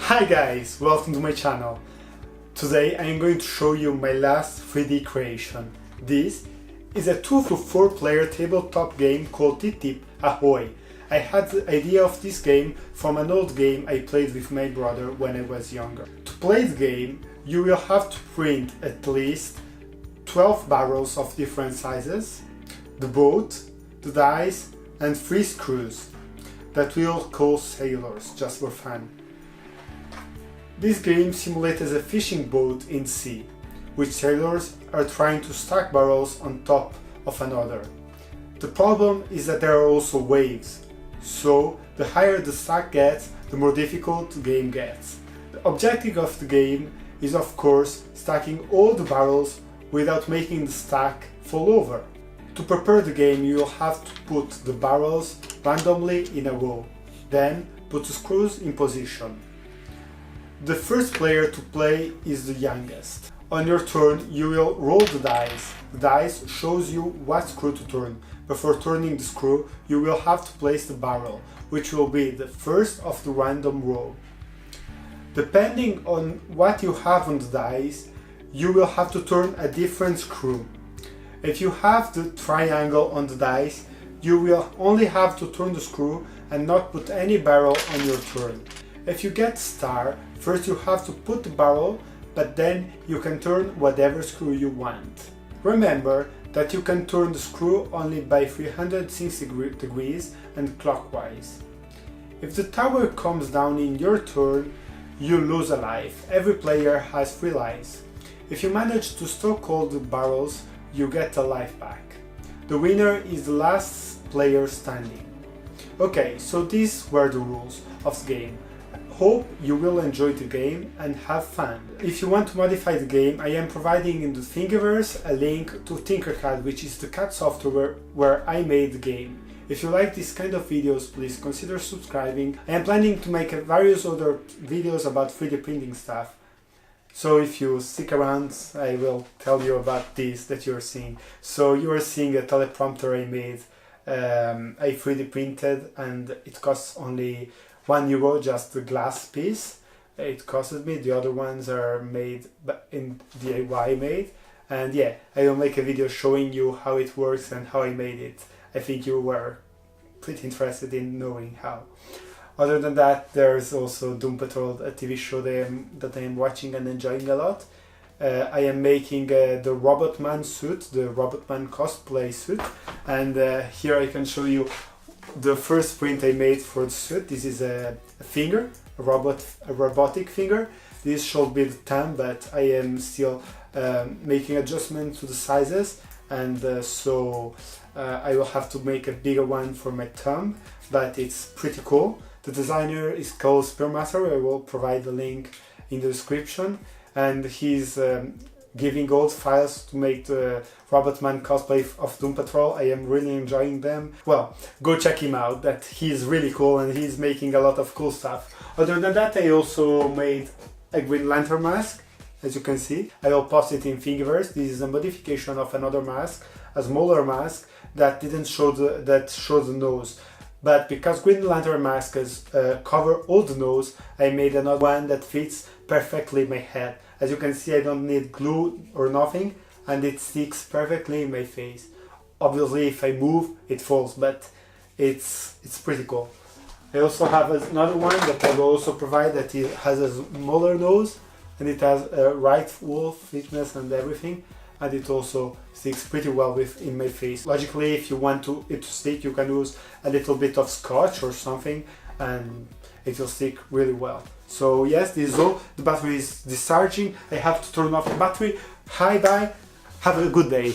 Hi guys, welcome to my channel. Today I am going to show you my last 3D creation. This is a 2 to 4 player tabletop game called TipTipAhoy. I had the idea of this game from an old game I played with my brother when I was younger. To play the game, you will have to print at least 12 barrels of different sizes, the boat, the dice and 3 screws that we'll call sailors just for fun. This game simulates a fishing boat in sea, which sailors are trying to stack barrels on top of another. The problem is that there are also waves, so the higher the stack gets, the more difficult the game gets. The objective of the game is of course stacking all the barrels without making the stack fall over. To prepare the game you will have to put the barrels randomly in a row, then put the screws in position. The first player to play is the youngest. On your turn you will roll the dice. The dice shows you what screw to turn. Before turning the screw you will have to place the barrel, which will be the first of the random row. Depending on what you have on the dice, you will have to turn a different screw. If you have the triangle on the dice, you will only have to turn the screw and not put any barrel on your turn. If you get star, first you have to put the barrel, but then you can turn whatever screw you want. Remember that you can turn the screw only by 360 degrees and clockwise. If the tower comes down in your turn, you lose a life. Every player has 3 lives. If you manage to stock all the barrels, you get a life back. The winner is the last player standing. Okay, so these were the rules of the game. Hope you will enjoy the game and have fun. If you want to modify the game, I am providing in the thingiverse a link to tinkercad, which is the CAD software where I made the game. If you like this kind of videos, please consider subscribing. I am planning to make various other videos about 3D printing stuff. So if you stick around, I will tell you about this that you're seeing. So you are seeing a teleprompter I made. I 3D printed and it costs only €1, just the glass piece. It costed me. The other ones are made in DIY made. And yeah, I will make a video showing you how it works and how I made it. I think you were pretty interested in knowing how. Other than that, there's also Doom Patrol, a TV show that I am watching and enjoying a lot. I am making the Robotman suit, the Robotman Cosplay suit, and here I can show you the first print I made for the suit. This is a finger, a robotic finger. This should be the thumb, but I am still making adjustments to the sizes, and so I will have to make a bigger one for my thumb, but it's pretty cool. The designer is called Spearmaster. I will provide the link in the description, and he's giving all the files to make the Robotman cosplay of Doom Patrol. I am really enjoying them. Well, go check him out, that he's really cool and he's making a lot of cool stuff. Other than that, I also made a GreenLantern mask, as you can see. I will post it in Thingiverse. This is a modification of another mask, a smaller mask that didn't show the nose. But because GreenLantern masks cover all the nose, I made another one that fits perfectly my head. As you can see, I don't need glue or nothing, and it sticks perfectly in my face. Obviously, if I move, it falls, but it's pretty cool. I also have another one that I will also provide that it has a smaller nose, and it has a right full thickness and everything, and it also sticks pretty well in my face. Logically, if you want it to stick, you can use a little bit of scotch or something, and it will stick really well. So yes, this is all. The battery is discharging. I have to turn off the battery. Bye, have a good day.